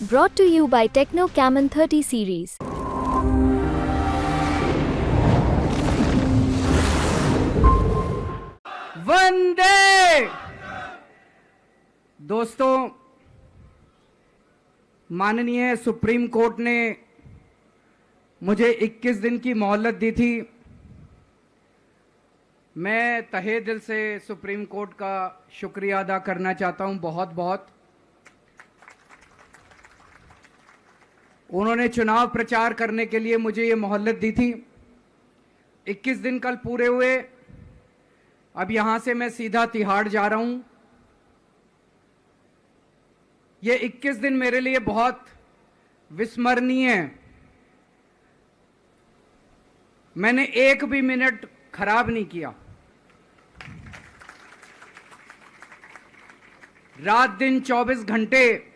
Brought to you by Techno Camon 30 series. वंदे। दोस्तों, माननीय supreme court ने मुझे 21 दिन की मोहलत दी थी। मैं तहे दिल से सुप्रीम कोर्ट का शुक्रिया अदा करना चाहता हूं, बहुत बहुत। उन्होंने चुनाव प्रचार करने के लिए मुझे ये मोहलत दी थी। 21 दिन कल पूरे हुए। अब यहां से मैं सीधा तिहाड़ जा रहा हूं। ये 21 दिन मेरे लिए बहुत विस्मरणीय है। मैंने एक भी मिनट खराब नहीं किया। रात दिन 24 घंटे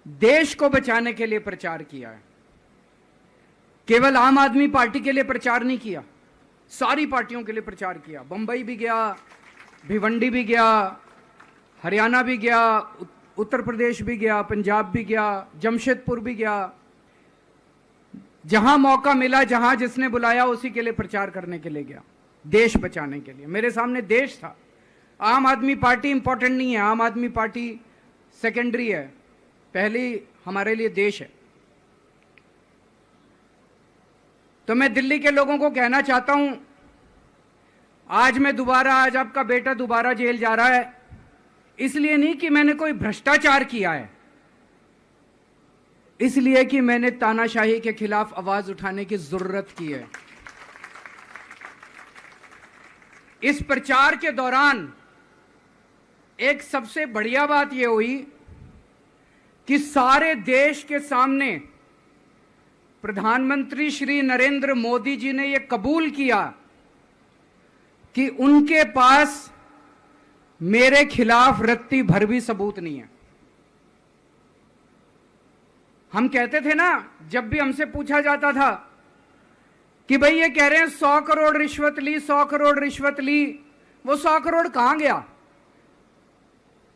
देश को बचाने के लिए प्रचार किया है। केवल आम आदमी पार्टी के लिए प्रचार नहीं किया, सारी पार्टियों के लिए प्रचार किया। बंबई भी गया, भिवंडी भी गया, हरियाणा भी गया, उत्तर प्रदेश भी गया, पंजाब भी गया, जमशेदपुर भी गया। जहां मौका मिला, जहां जिसने बुलाया, उसी के लिए प्रचार करने के लिए गया, देश बचाने के लिए। मेरे सामने देश था। आम आदमी पार्टी इंपॉर्टेंट नहीं है, आम आदमी पार्टी सेकेंडरी है, पहली हमारे लिए देश है। तो मैं दिल्ली के लोगों को कहना चाहता हूं, आज आपका बेटा दोबारा जेल जा रहा है, इसलिए नहीं कि मैंने कोई भ्रष्टाचार किया है, इसलिए कि मैंने तानाशाही के खिलाफ आवाज उठाने की जरूरत की है। इस प्रचार के दौरान एक सबसे बढ़िया बात यह हुई कि सारे देश के सामने प्रधानमंत्री श्री नरेंद्र मोदी जी ने यह कबूल किया कि उनके पास मेरे खिलाफ रत्ती भर भी सबूत नहीं है। हम कहते थे ना, जब भी हमसे पूछा जाता था कि भाई ये कह रहे हैं 100 करोड़ रिश्वत ली, 100 करोड़ रिश्वत ली, वो 100 करोड़ कहां गया?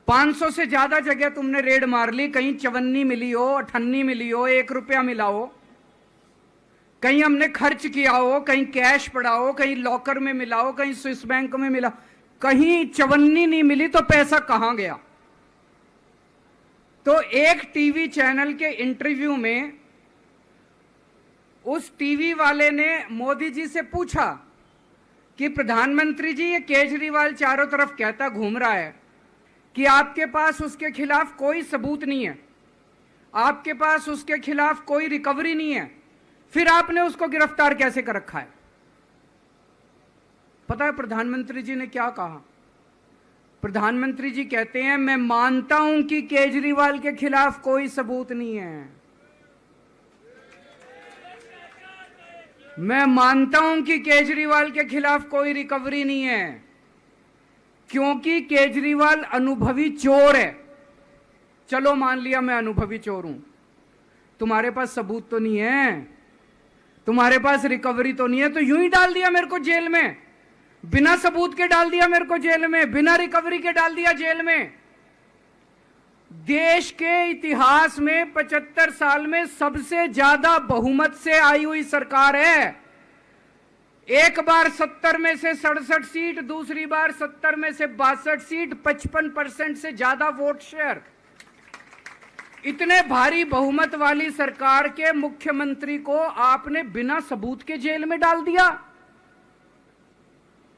500 से ज्यादा जगह तुमने रेड मार ली, कहीं 54 मिली हो, 58 मिली हो, 1 रुपया मिला हो, कहीं हमने खर्च किया हो, कहीं कैश पड़ा हो, कहीं लॉकर में मिला हो, कहीं स्विस बैंक में मिला, कहीं 54 नहीं मिली, तो पैसा कहां गया? तो एक टीवी चैनल के इंटरव्यू में उस टीवी वाले ने मोदी जी से पूछा कि प्रधानमंत्री जी, ये केजरीवाल चारों तरफ कहता घूम रहा है कि आपके पास उसके खिलाफ कोई सबूत नहीं है, आपके पास उसके खिलाफ कोई रिकवरी नहीं है, फिर आपने उसको गिरफ्तार कैसे कर रखा है? पता है प्रधानमंत्री जी ने क्या कहा? प्रधानमंत्री जी कहते हैं, मैं मानता हूं कि केजरीवाल के खिलाफ कोई सबूत नहीं है, मैं मानता हूं कि केजरीवाल के खिलाफ कोई रिकवरी नहीं है, क्योंकि केजरीवाल अनुभवी चोर है। चलो मान लिया मैं अनुभवी चोर हूं, तुम्हारे पास सबूत तो नहीं है, तुम्हारे पास रिकवरी तो नहीं है, तो यूं ही डाल दिया मेरे को जेल में, बिना सबूत के डाल दिया मेरे को जेल में, बिना रिकवरी के डाल दिया जेल में। देश के इतिहास में 75 साल में सबसे ज्यादा बहुमत से आई हुई सरकार है। एक बार 70 में से 67 सीट, दूसरी बार 70 में से 62 सीट, 55% से ज्यादा वोट शेयर। इतने भारी बहुमत वाली सरकार के मुख्यमंत्री को आपने बिना सबूत के जेल में डाल दिया।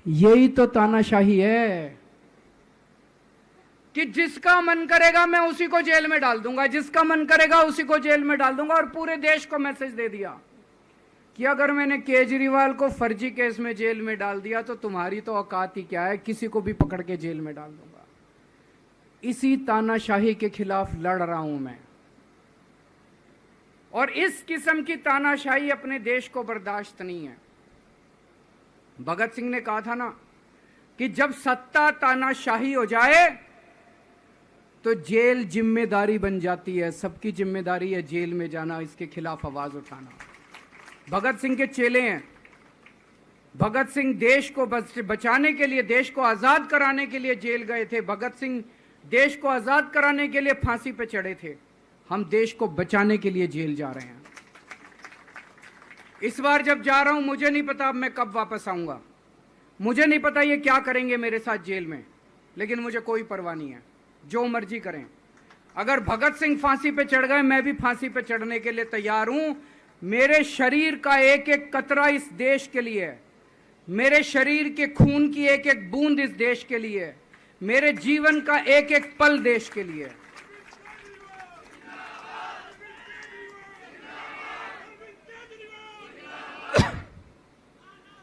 यही तो तानाशाही है कि जिसका मन करेगा मैं उसी को जेल में डाल दूंगा, जिसका मन करेगा उसी को जेल में डाल दूंगा। और पूरे देश को मैसेज दे दिया कि अगर मैंने केजरीवाल को फर्जी केस में जेल में डाल दिया तो तुम्हारी तो औकात ही क्या है, किसी को भी पकड़ के जेल में डाल दूंगा। इसी तानाशाही के खिलाफ लड़ रहा हूं मैं, और इस किस्म की तानाशाही अपने देश को बर्दाश्त नहीं है। भगत सिंह ने कहा था ना कि जब सत्ता तानाशाही हो जाए तो जेल जिम्मेदारी बन जाती है, सबकी जिम्मेदारी है जेल में जाना, इसके खिलाफ आवाज उठाना। भगत सिंह के चेले हैं। भगत सिंह देश को बचाने के लिए, देश को आजाद कराने के लिए जेल गए थे। भगत सिंह देश को आजाद कराने के लिए फांसी पे चढ़े थे, हम देश को बचाने के लिए जेल जा रहे हैं। इस बार जब जा रहा हूं, मुझे नहीं पता अब मैं कब वापस आऊंगा, मुझे नहीं पता ये क्या करेंगे मेरे साथ जेल में, लेकिन मुझे कोई परवाह नहीं है, जो मर्जी करें। अगर भगत सिंह फांसी पे चढ़ गए, मैं भी फांसी पे चढ़ने के लिए तैयार हूं। मेरे शरीर का एक एक कतरा इस देश के लिए है, मेरे शरीर के खून की एक एक बूंद इस देश के लिए है, मेरे जीवन का एक एक पल देश के लिए है।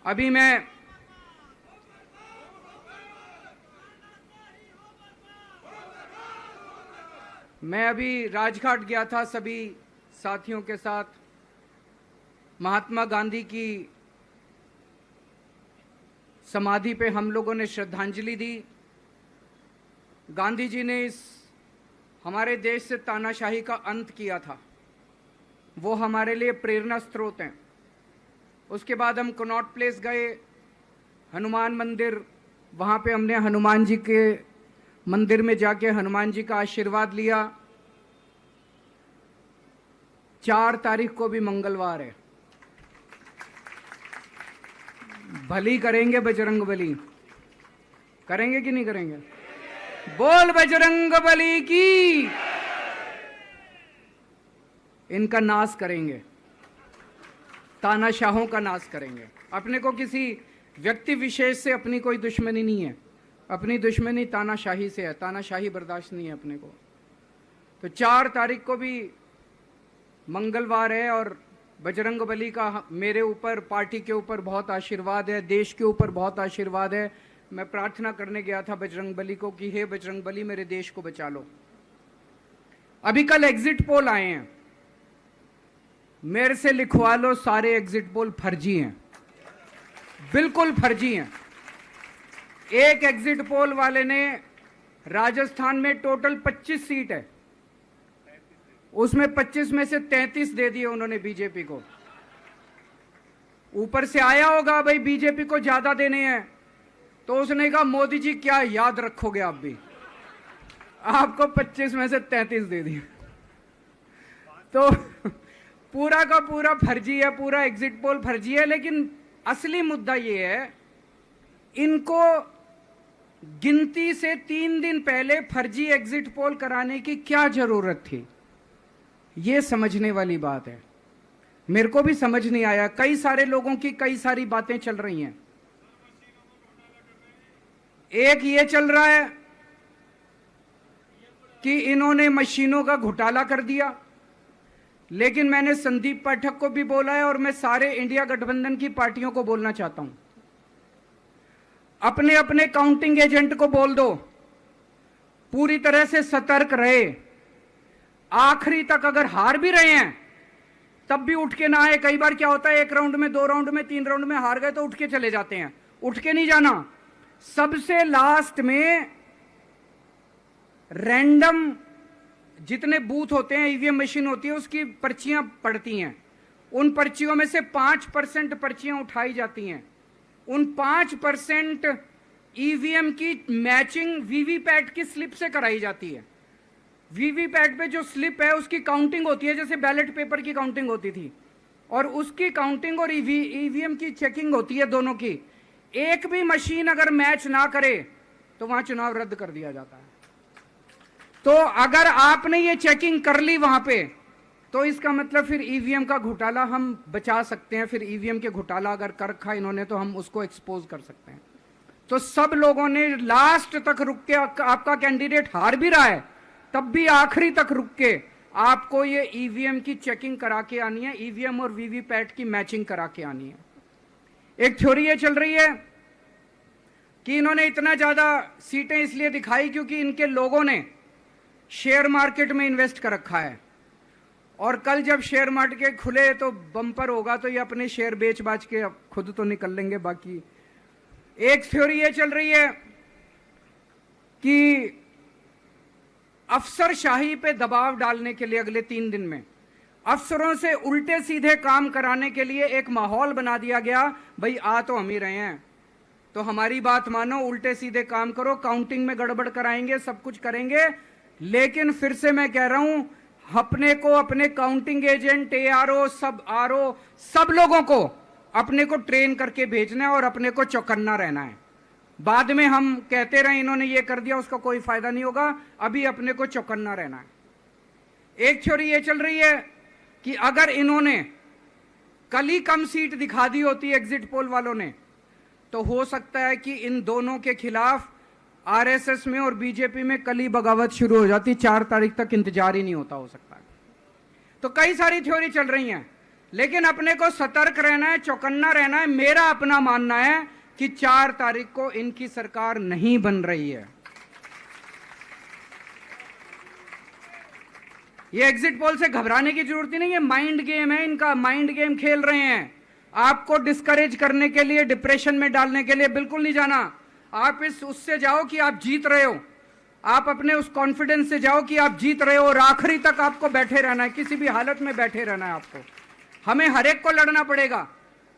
अभी मैं अभी राजघाट गया था सभी साथियों के साथ। महात्मा गांधी की समाधि पे हम लोगों ने श्रद्धांजलि दी। गांधी जी ने इस हमारे देश से तानाशाही का अंत किया था, वो हमारे लिए प्रेरणा स्रोत हैं। उसके बाद हम कनॉट प्लेस गए, हनुमान मंदिर, वहाँ पे हमने हनुमान जी के मंदिर में जाके हनुमान जी का आशीर्वाद लिया। 4 तारीख को भी मंगलवार है, भली करेंगे बजरंग बली, करेंगे कि नहीं करेंगे? बोल बजरंग बली की। इनका नाश करेंगे, तानाशाहों का नाश करेंगे। अपने को किसी व्यक्ति विशेष से अपनी कोई दुश्मनी नहीं है, अपनी दुश्मनी तानाशाही से है, तानाशाही बर्दाश्त नहीं है अपने को। तो 4 तारीख को भी मंगलवार है और बजरंग बली का मेरे ऊपर, पार्टी के ऊपर बहुत आशीर्वाद है, देश के ऊपर बहुत आशीर्वाद है। मैं प्रार्थना करने गया था बजरंग बली को कि हे बजरंग बली, मेरे देश को बचा लो। अभी कल एग्जिट पोल आए हैं, मेरे से लिखवा लो, सारे एग्जिट पोल फर्जी हैं, बिल्कुल फर्जी हैं। एक एग्जिट पोल वाले ने राजस्थान में टोटल 25 सीट है, उसमें 25 में से 33 दे दिए उन्होंने बीजेपी को। ऊपर से आया होगा भाई बीजेपी को ज्यादा देने हैं, तो उसने कहा मोदी जी क्या याद रखोगे आप भी, आपको 25 में से 33 दे दिए। तो पूरा का पूरा फर्जी है, पूरा एग्जिट पोल फर्जी है। लेकिन असली मुद्दा ये है, इनको गिनती से 3 दिन पहले फर्जी एग्जिट पोल कराने की क्या जरूरत थी, ये समझने वाली बात है। मेरे को भी समझ नहीं आया, कई सारे लोगों की कई सारी बातें चल रही हैं। एक ये चल रहा है कि इन्होंने मशीनों का घोटाला कर दिया, लेकिन मैंने संदीप पाठक को भी बोला है और मैं सारे इंडिया गठबंधन की पार्टियों को बोलना चाहता हूं, अपने अपने काउंटिंग एजेंट को बोल दो पूरी तरह से सतर्क रहे। आखिरी तक अगर हार भी रहे हैं तब भी उठ के ना आए। कई बार क्या होता है, 1 राउंड में, 2 राउंड में, 3 राउंड में हार गए तो उठ के चले जाते हैं, उठ के नहीं जाना। सबसे लास्ट में रैंडम जितने बूथ होते हैं, ईवीएम मशीन होती है, उसकी पर्चियां पड़ती हैं। उन पर्चियों में से 5% पर्चियां उठाई जाती हैं। उन 5% ईवीएम की मैचिंग वीवीपैट की स्लिप से कराई जाती है। वीवीपैट पे जो स्लिप है उसकी काउंटिंग होती है, जैसे बैलेट पेपर की काउंटिंग होती थी, और उसकी काउंटिंग और ईवीएम की चेकिंग होती है दोनों की। एक भी मशीन अगर मैच ना करे तो वहां चुनाव रद्द कर दिया जाता है। तो अगर आपने ये चेकिंग कर ली वहां पे, तो इसका मतलब फिर ईवीएम का घोटाला हम बचा सकते हैं। फिर ईवीएम के घोटाला अगर कर रखा इन्होंने तो हम उसको एक्सपोज कर सकते हैं। तो सब लोगों ने लास्ट तक रुक के, आपका कैंडिडेट हार भी रहा है तब भी आखिरी तक रुक के आपको ये ईवीएम की चेकिंग करा के आनी है, ईवीएम और वीवीपैट की मैचिंग करा के आनी है। एक थ्योरी ये चल रही है कि इन्होंने इतना ज्यादा सीटें इसलिए दिखाई क्योंकि इनके लोगों ने शेयर मार्केट में इन्वेस्ट कर रखा है, और कल जब शेयर मार्केट खुले तो बम्पर होगा, तो ये अपने शेयर बेच बाच के खुद तो निकल लेंगे। बाकी एक थ्योरी ये चल रही है कि अफसरशाही पे दबाव डालने के लिए अगले 3 दिन में अफसरों से उल्टे सीधे काम कराने के लिए एक माहौल बना दिया गया। भाई आ तो हम ही रहे हैं, तो हमारी बात मानो, उल्टे सीधे काम करो, काउंटिंग में गड़बड़ कराएंगे, सब कुछ करेंगे, लेकिन फिर से मैं कह रहा हूं, अपने को, अपने काउंटिंग एजेंट, एआरओ, सब आरओ, सब लोगों को अपने को ट्रेन करके भेजना है और अपने को चौकन्ना रहना है। बाद में हम कहते रहे इन्होंने ये कर दिया, उसका कोई फायदा नहीं होगा। अभी अपने को चौकन्ना रहना है। एक थ्योरी ये चल रही है कि अगर इन्होंने कल ही कम सीट दिखा दी होती एग्जिट पोल वालों ने, तो हो सकता है कि इन दोनों के खिलाफ आरएसएस में और बीजेपी में कल ही बगावत शुरू हो जाती। 4 तारीख तक इंतजार ही नहीं होता, हो सकता है। तो कई सारी थ्योरी चल रही हैं, लेकिन अपने को सतर्क रहना है, चौकन्ना रहना है। मेरा अपना मानना है कि 4 तारीख को इनकी सरकार नहीं बन रही है। ये एग्जिट पोल से घबराने की जरूरत ही नहीं है, माइंड गेम है इनका, माइंड गेम खेल रहे हैं। आपको डिस्करेज करने के लिए, डिप्रेशन में डालने के लिए बिल्कुल नहीं जाना। आप उससे जाओ कि आप जीत रहे हो, आप अपने उस कॉन्फिडेंस से जाओ कि आप जीत रहे हो, और आखिरी तक आपको बैठे रहना है, किसी भी हालत में बैठे रहना है आपको। हमें हर एक को लड़ना पड़ेगा।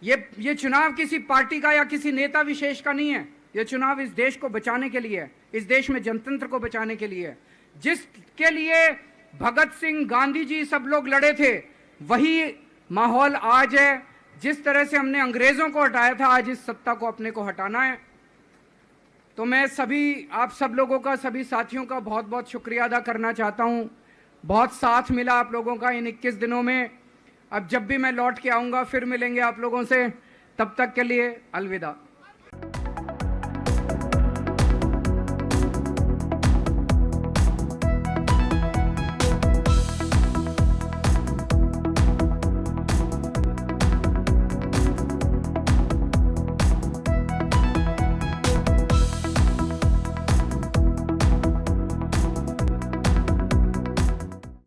ये चुनाव किसी पार्टी का या किसी नेता विशेष का नहीं है। ये चुनाव इस देश को बचाने के लिए है, इस देश में जनतंत्र को बचाने के लिए है। जिसके लिए भगत सिंह, गांधी जी, सब लोग लड़े थे, वही माहौल आज है। जिस तरह से हमने अंग्रेजों को हटाया था, आज इस सत्ता को अपने को हटाना है। तो मैं सभी, आप सब लोगों का, सभी साथियों का बहुत बहुत शुक्रिया अदा करना चाहता हूं। बहुत साथ मिला आप लोगों का इन 21 दिनों में। अब जब भी मैं लौट के आऊंगा फिर मिलेंगे आप लोगों से। तब तक के लिए अलविदा।